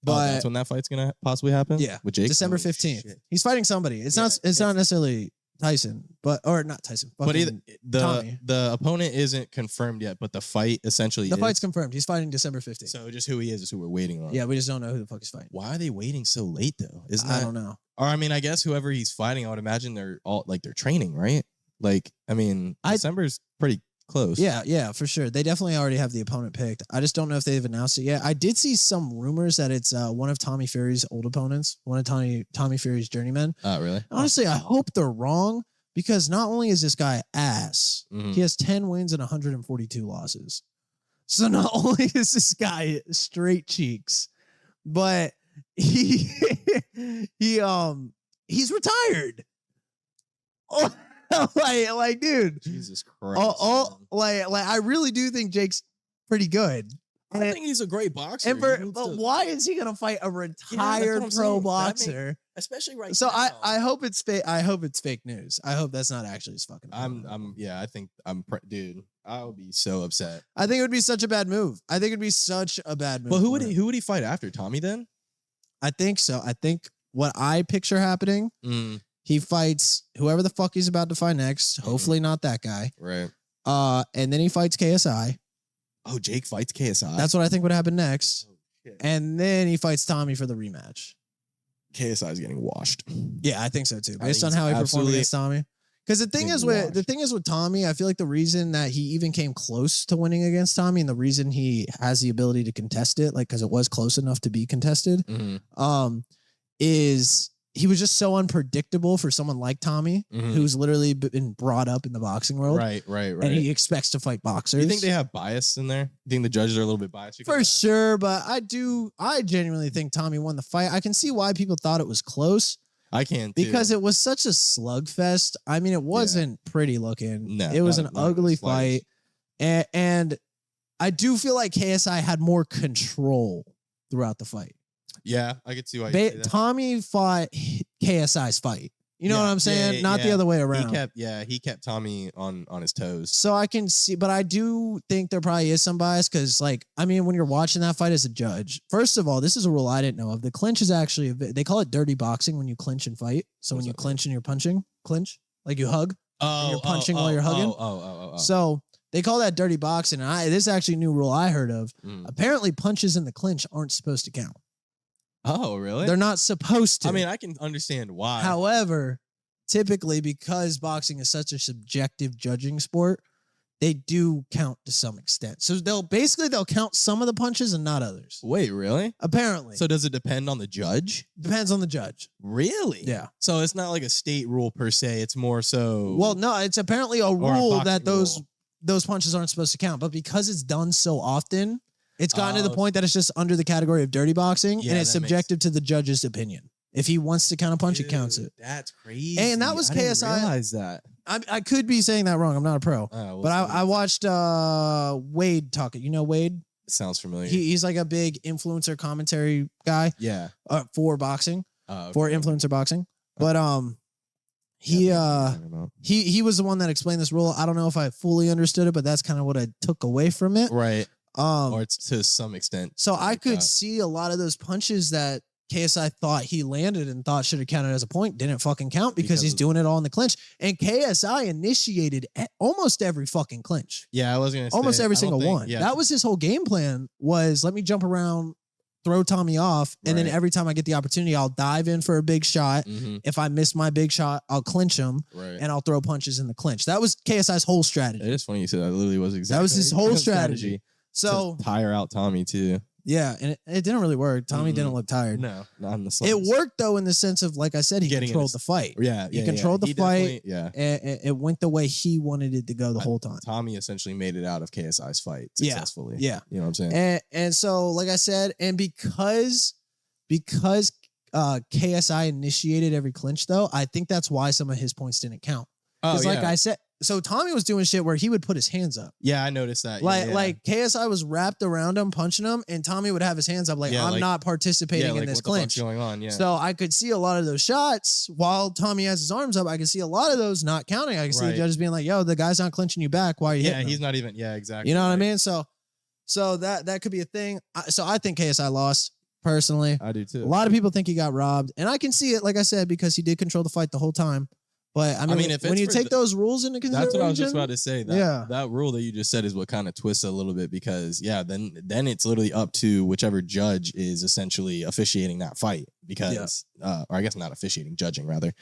But That's when that fight's gonna possibly happen. yeah, with Jake. December Oh, 15th. shit. He's fighting somebody. It's not necessarily Tyson, or not Tyson. But fucking Tommy. the opponent isn't confirmed yet, but the fight essentially The is. fight's confirmed. He's fighting December 15th. So just who he is who we're waiting on. Yeah, we just don't know who the fuck he's fighting. Why are they waiting so late though? I don't know. Or I mean, I guess whoever he's fighting, I would imagine they're all like they're training, right? Like, I mean, December's pretty close. Yeah, for sure. They definitely already have the opponent picked. I just don't know if they've announced it yet. I did see some rumors that it's one of Tommy Fury's old opponents, one of Tommy Fury's journeymen. Oh, really? Honestly, I hope they're wrong because not only is this guy ass, Mhm. he has 10 wins and 142 losses. So not only is this guy straight cheeks, but he's retired. like dude. Jesus Christ. Like I really do think Jake's pretty good. I think he's a great boxer. But why is he gonna fight a retired pro boxer? Especially right So now. I hope it's fake. I hope it's fake news. I hope that's not actually his fucking. I think dude, I would be so upset. I think it would be such a bad move. I think it'd be such a bad move. But who would he fight after Tommy then? I think so. I think what I picture happening, he fights whoever the fuck he's about to fight next. Hopefully not that guy. Right. And then he fights KSI. Oh, Jake fights KSI. That's what I think would happen next. Oh, shit. And then he fights Tommy for the rematch. KSI is getting washed. Yeah, I think so too. I Based think on how he he's performed against Tommy. Because the thing is with Tommy, I feel like the reason that he even came close to winning against Tommy and the reason he has the ability to contest it, like because it was close enough to be contested, is he was just so unpredictable for someone like Tommy, who's literally been brought up in the boxing world. Right. And he expects to fight boxers. You think they have bias in there? You think the judges are a little bit biased? For sure, but I genuinely think Tommy won the fight. I can see why people thought it was close. I can Because it was such a slugfest. I mean, it wasn't pretty looking. No, it was an not ugly the slightest. fight. And I do feel like KSI had more control throughout the fight. Yeah, I could see why you say that. Tommy fought KSI's fight. You know what I'm saying? Not the other way around. He kept Tommy on his toes. So I can see, but I do think there probably is some bias because, like, I mean, when you're watching that fight as a judge, first of all, this is a rule I didn't know of. The clinch is actually, they call it dirty boxing when you clinch and fight. So when you clinch and you're punching, clinch, like you hug, and you're punching while you're hugging. So they call that dirty boxing. And this is actually a new rule I heard of. Apparently, punches in the clinch aren't supposed to count. Oh, really? They're not supposed to. I mean, I can understand why. However, typically because boxing is such a subjective judging sport, they do count to some extent. So they'll count some of the punches and not others. Wait, really? Apparently. So does it depend on the judge? Depends on the judge. Really? Yeah. So it's not like a state rule per se. It's more so. Well, no, it's apparently a rule that rule. those punches aren't supposed to count. But because it's done so often, it's gotten to the point that it's just under the category of dirty boxing, and it's subjective to the judge's opinion. If he wants to count a punch, he counts it. That's crazy. And that was I KSI. didn't realize that. I could be saying that wrong. I'm not a pro. We'll but I watched Wade talk it. You know Wade? It sounds familiar. He's like a big influencer commentary guy. Yeah. For boxing. Okay. For influencer boxing. But he was the one that explained this rule. I don't know if I fully understood it, but that's kind of what I took away from it. Right. Or it's to some extent. So I could see a lot of those punches that KSI thought he landed and thought should have counted as a point didn't fucking count because he's doing it all in the clinch. And KSI initiated almost every fucking clinch. Yeah, I was going to say. Almost every single one. Yeah. That was his whole game plan was let me jump around, throw Tommy off, and then every time I get the opportunity, I'll dive in for a big shot. If I miss my big shot, I'll clinch him, and I'll throw punches in the clinch. That was KSI's whole strategy. It is funny you said that. Literally was exactly that was his whole strategy. So tire out Tommy too. Yeah, and it didn't really work. Tommy didn't look tired. No, not in the slightest. It worked though in the sense of, like I said, he controlled the fight. Yeah, he controlled the fight. Yeah, and it went the way he wanted it to go the whole time. Tommy essentially made it out of KSI's fight successfully. Yeah, you know what I'm saying. And so, like I said, and because KSI initiated every clinch, though, I think that's why some of his points didn't count. Because, like I said, so Tommy was doing shit where he would put his hands up. Yeah, I noticed that. Like KSI was wrapped around him, punching him, and Tommy would have his hands up like, I'm not participating in this what clinch. The fuck's going on? Yeah. So I could see a lot of those shots while Tommy has his arms up. I could see a lot of those not counting. I could see the judges being like, yo, the guy's not clinching you back. Why are you hitting him? He's not even. Yeah, exactly. You know what I mean? So that could be a thing. So I think KSI lost. Personally, I do too. A lot of people think he got robbed, and I can see it, like I said, because he did control the fight the whole time. But I mean when you take those rules into consideration, that's what I was just about to say. That rule that you just said is what kind of twists a little bit, because then it's literally up to whichever judge is essentially officiating that fight, because or I guess not officiating, judging rather,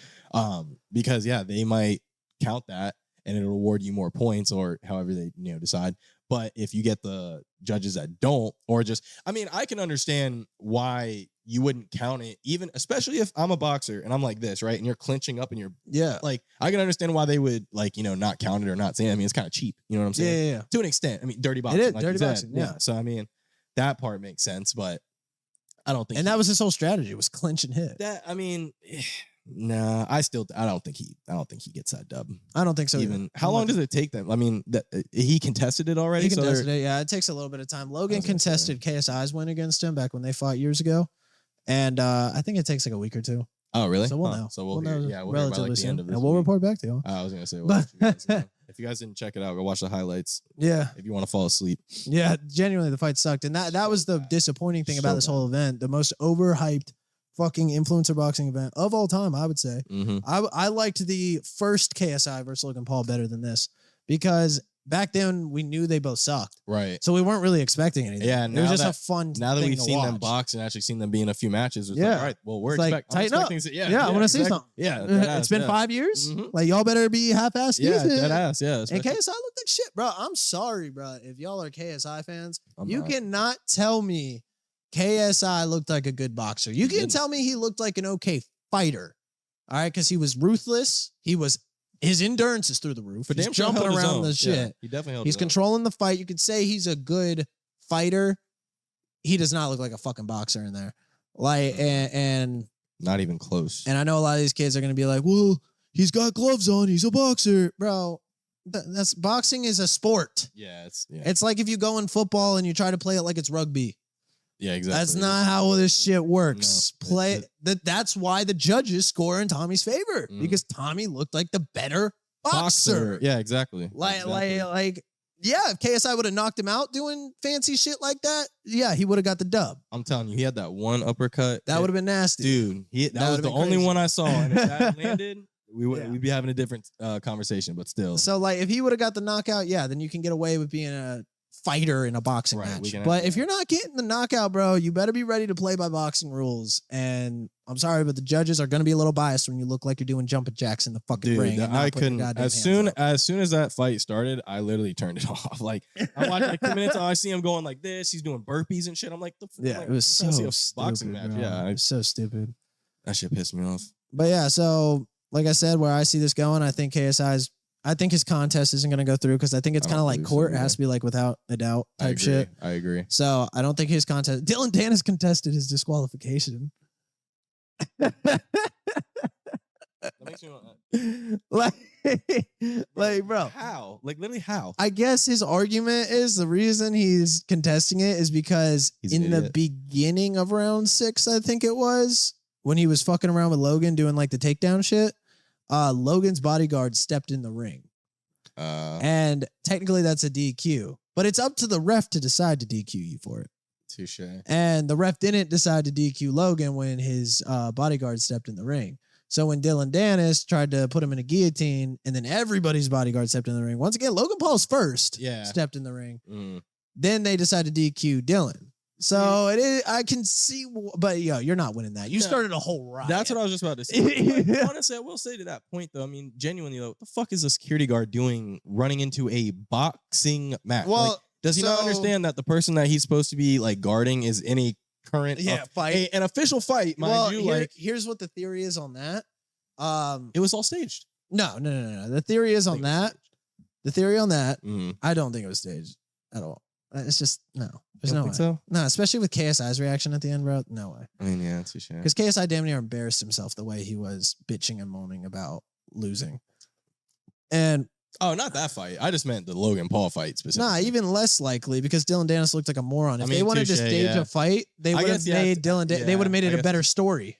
because they might count that and it'll award you more points or however they decide. But if you get the judges that don't, or just, I mean, I can understand why you wouldn't count it, even, especially if I'm a boxer and I'm like this, right? And you're clinching up and you're, like, I can understand why they would, like, not count it or not say it. I mean, it's kind of cheap. You know what I'm saying? Yeah. To an extent. I mean, dirty boxing. It is, like dirty boxing, yeah. So, I mean, that part makes sense, but I don't think. And that was his whole strategy, was clinch and hit. That, I mean, nah, I don't think he gets that dub. I don't think so. Even how long does it take them? I mean, he contested it already. He contested it. Yeah, it takes a little bit of time. Logan contested KSI's win against him back when they fought years ago, and I think it takes like a week or two. Oh, really? So we'll know. So we'll hear. Yeah, we'll hear by like the end of this. And we'll report back to you. I was gonna say, well, if you guys didn't check it out, go watch the highlights. Yeah. If you want to fall asleep. Yeah, genuinely, the fight sucked, and that was the disappointing thing about this whole event. The most overhyped fucking influencer boxing event of all time, I would say. Mm-hmm. I liked the first KSI versus Logan Paul better than this, because back then we knew they both sucked. Right. So we weren't really expecting anything. Yeah. It was just a fun now that thing we've to seen watch. them box and actually seen them be in a few matches, it's like, all right, well, we're tighten up. I want to see something. Yeah. It's been 5 years. Mm-hmm. Like, y'all better be half-assed. Yeah, deadass. Yeah. And KSI looked like shit, bro. I'm sorry, bro. If y'all are KSI fans, you not. cannot tell me KSI looked like a good boxer. You can tell me he looked like an okay fighter. All right, because he was ruthless. His endurance is through the roof. But he's jumping around the shit. Yeah, he definitely held He's controlling the fight. You could say he's a good fighter. He does not look like a fucking boxer in there. Like, and not even close. And I know a lot of these kids are going to be like, well, he's got gloves on. He's a boxer. Bro, that's boxing is a sport. Yeah. It's like if you go in football and you try to play it like it's rugby. Yeah, exactly. That's not how this shit works. No, That's why the judges score in Tommy's favor, because Tommy looked like the better boxer. Yeah, exactly. Like, yeah, if KSI would have knocked him out doing fancy shit like that, yeah, he would have got the dub. I'm telling you, he had that one uppercut. That would have been nasty. Dude, that was the only one I saw. And if that landed, we'd be having a different conversation, but still. So, like, if he would have got the knockout, yeah, then you can get away with being a fighter in a boxing match. But if you're not getting the knockout, bro, you better be ready to play by boxing rules. And I'm sorry, but the judges are going to be a little biased when you look like you're doing jumping jacks in the fucking ring. I couldn't. As soon as that fight started, I literally turned it off. Like, I watched like 2 minutes. I see him going like this. He's doing burpees and shit. I'm like, it was so stupid, boxing match. Bro. Yeah, it was so stupid. That shit pissed me off. But yeah, so like I said, where I see this going, I think his contest isn't going to go through, because I think it's kind of like court. It has to be like without a doubt type shit. I agree. So I don't think his contest. Dillon Danis contested his disqualification. That makes me like, bro, how? Like, literally, how? I guess his argument is the reason he's contesting it is because in the beginning of round 6, I think it was, when he was fucking around with Logan doing like the takedown shit, Logan's bodyguard stepped in the ring. And technically that's a DQ, but it's up to the ref to decide to DQ you for it. Touche. And the ref didn't decide to DQ Logan when his bodyguard stepped in the ring. So when Dillon Danis tried to put him in a guillotine, and then everybody's bodyguard stepped in the ring. Once again, Logan Paul's first stepped in the ring. Then they decided to DQ Dillon. So it is, I can see, but you're not winning that. You started a whole riot. That's what I was just about to say. Like, honestly, I will say to that point, though, I mean, genuinely, though, what the fuck is a security guard doing running into a boxing match? Well, like, does he not understand that the person that he's supposed to be like guarding is in a current fight, an official fight, mind you? Here's what the theory is on that. It was all staged. No. The theory is on that. The theory on that, Mm-hmm. I don't think it was staged at all. It's just no. There's no way. So? No, especially with KSI's reaction at the end, bro. No way. I mean, yeah, touche. Because KSI damn near embarrassed himself the way he was bitching and moaning about losing. And Oh, not that fight. I just meant the Logan Paul fight specifically. Nah, even less likely because Dillon Danis looked like a moron. If they wanted to stage a fight, they would have made they would have made it a better story.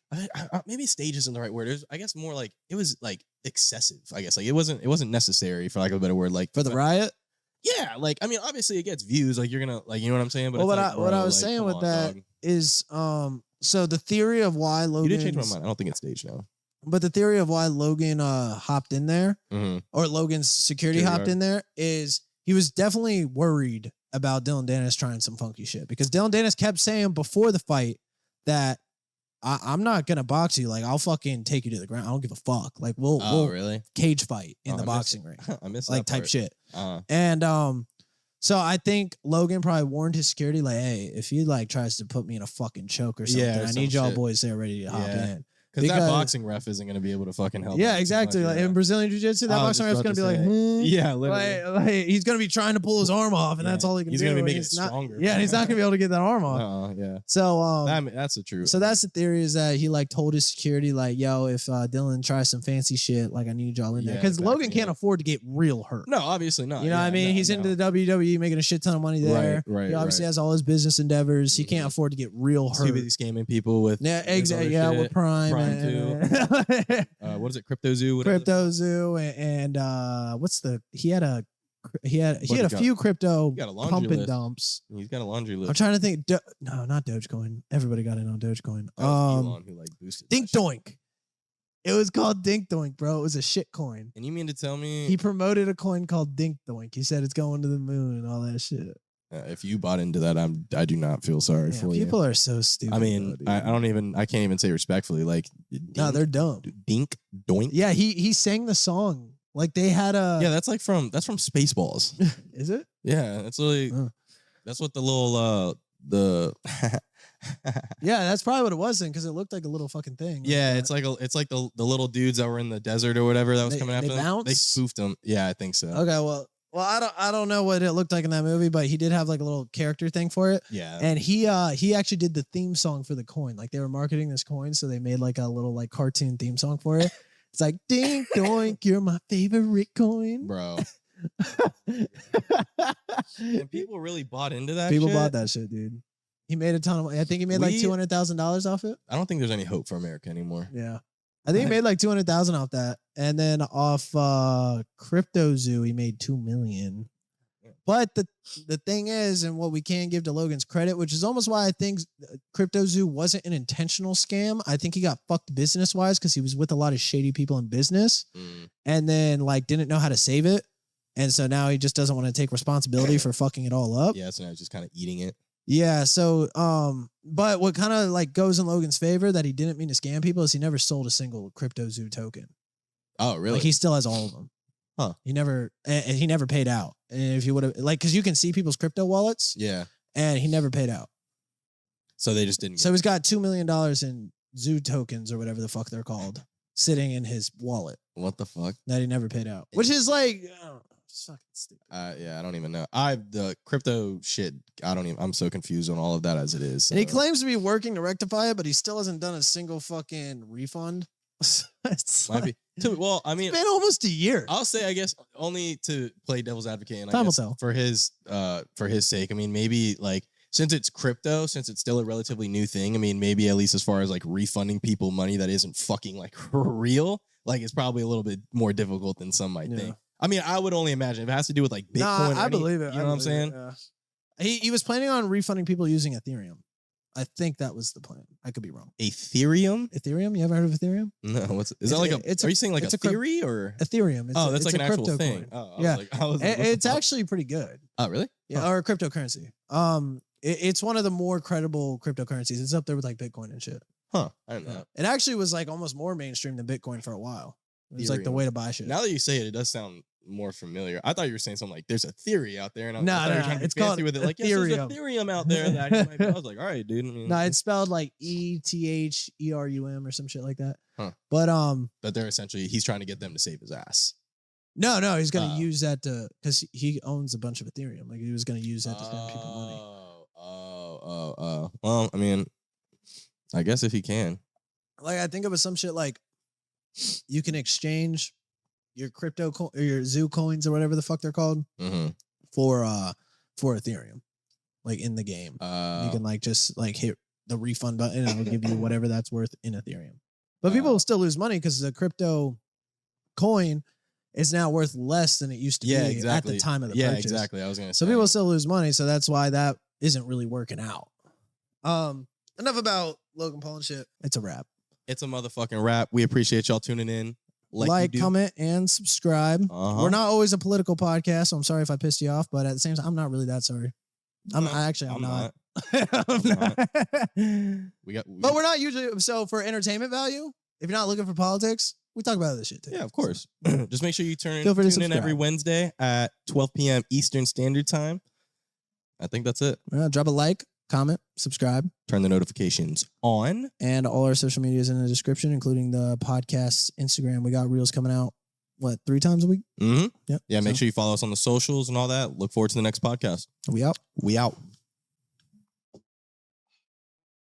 Maybe stage isn't the right word. It was, I guess, more like it was like excessive. I guess like it wasn't necessary, for lack of a better word. Like for the riot. Yeah, like I mean, obviously it gets views. Like you're gonna like, you know what I'm saying. But well, it's what I was saying with that is so the theory of why Logan. You did change my mind. I don't think it's staged now. But the theory of why Logan hopped in there, or Logan's security hopped in there, is he was definitely worried about Dillon Danis trying some funky shit. Because Dillon Danis kept saying before the fight that I'm not gonna box you. Like I'll fucking take you to the ground. I don't give a fuck. Like we'll really cage fight in the boxing ring. I miss like that type part. shit. And so I think Logan probably warned his security like, hey, if he like tries to put me in a fucking choke or something, I need y'all boys there ready to hop in. Because that boxing ref isn't going to be able to fucking help. Yeah, exactly. Like in Brazilian Jiu-Jitsu, that boxing ref's going to be like, yeah, literally. Like, he's going to be trying to pull his arm off, and that's all he can do. He's going to be making it stronger. Yeah, and he's not going to be able to get that arm off. Yeah. So that's the truth. So that's the theory, is that he like told his security like, yo, if Dillon tries some fancy shit, like I need y'all in there, because Logan can't afford to get real hurt. No, obviously not. You know what I mean? He's into the WWE, making a shit ton of money there. Right. He obviously has all his business endeavors. He can't afford to get real hurt. Too busy scamming people with exactly. Yeah, with Prime too. What is it? Crypto Zoo. Crypto Zoo and what's the? He had a few crypto pump and dumps. He's got a laundry list. I'm trying to think. No, not Dogecoin. Everybody got in on Dogecoin. Elon who like boosted Dink Doink. It was called Dink Doink, bro. It was a shit coin. And you mean to tell me he promoted a coin called Dink Doink? He said it's going to the moon and all that shit. If you bought into that, I do not feel sorry for you. People are so stupid. I mean, I can't even say respectfully. Like, no, they're dumb. Dink Doink. Yeah, he sang the song. Like they had a. Yeah, that's from Spaceballs. Is it? Yeah, it's really. That's what the little Yeah, that's probably what it was then, because it looked like a little fucking thing. Yeah, it's like the little dudes that were in the desert or whatever that was coming after them. They spoofed them. Yeah, I think so. Okay, well, I don't know what it looked like in that movie, but he did have like a little character thing for it. Yeah. And he actually did the theme song for the coin. Like they were marketing this coin, so they made like a little like cartoon theme song for it. It's like dink doink, you're my favorite coin. Bro. And people really bought into that People bought that shit, dude. He made a ton of money. I think he made like $200,000 off it. I don't think there's any hope for America anymore. Yeah. I think he made like $200,000 off that. And then off Crypto Zoo, he made $2 million. But the thing is, and what we can give to Logan's credit, which is almost why I think Crypto Zoo wasn't an intentional scam. I think he got fucked business wise because he was with a lot of shady people in business and then like didn't know how to save it. And so now he just doesn't want to take responsibility for fucking it all up. Yeah, so now he's just kind of eating it. Yeah, so but what kind of like goes in Logan's favor that he didn't mean to scam people is he never sold a single Crypto Zoo token. Oh, really? Like he still has all of them. Huh. He never paid out. And if you would have like, because you can see people's crypto wallets. Yeah. And he never paid out. So they just didn't. So he's got $2 million in Zoo tokens or whatever the fuck they're called sitting in his wallet. What the fuck? That he never paid out. Which is like, I don't know. It's fucking stupid. Yeah, I don't even know. The crypto shit, I'm so confused on all of that as it is. So. And he claims to be working to rectify it, but he still hasn't done a single fucking refund. Might be. Well, I mean, it's been almost a year. I'll say, I guess, only to play devil's advocate, and Time I will guess tell. for his sake. I mean, maybe like since it's crypto, since it's still a relatively new thing. I mean, maybe at least as far as like refunding people money that isn't fucking like real, like it's probably a little bit more difficult than some might think. I mean, I would only imagine if it has to do with like Bitcoin. I believe it. You know what I'm saying? He was planning on refunding people using Ethereum. I think that was the plan. I could be wrong. Ethereum? Ethereum? You ever heard of Ethereum? No. Is that like are you saying like a theory or Ethereum? That's like an actual thing. Coin. Oh, yeah. It's actually pretty good. Oh, really? Yeah, or cryptocurrency. It's one of the more credible cryptocurrencies. It's up there with like Bitcoin and shit. Huh. I don't know. It actually was like almost more mainstream than Bitcoin for a while. It was like the way to buy shit. Now that you say it does sound more familiar. I thought you were saying something like there's a theory out there, and I thought you were trying to it's be fancy called with it. Like, yes, there's a Ethereum out there that actually might be. I was like, all right, dude. I mean, no, it's spelled like ETHERUM or some shit like that. Huh. But they're essentially he's trying to get them to save his ass. No, he's gonna use that to because he owns a bunch of Ethereum. Like he was gonna use that to send people money. Well, I mean, I guess if he can. Like I think it was some shit like you can exchange your crypto or your zoo coins or whatever the fuck they're called for Ethereum, like in the game. You can like just like hit the refund button and it'll give you whatever that's worth in Ethereum. But people will still lose money because the crypto coin is now worth less than it used to be at the time of the purchase. Yeah, exactly. I was gonna say. So people still lose money, so that's why that isn't really working out. Enough about Logan Paul and shit. It's a wrap. It's a motherfucking wrap. We appreciate y'all tuning in. Like comment, and subscribe. We're not always a political podcast, so I'm sorry if I pissed you off, but at the same time, I'm not really that sorry. I'm not. I'm not. But we're not usually. So for entertainment value, if you're not looking for politics, we talk about this shit too. Yeah, of course. Just make sure you tune in every Wednesday at 12 p.m. Eastern Standard Time. I think that's it. Drop a like, comment, subscribe. Turn the notifications on. And all our social media is in the description, including the podcast Instagram. We got reels coming out, 3 times a week? Mm-hmm. Yep. Yeah, make sure you follow us on the socials and all that. Look forward to the next podcast. We out. We out.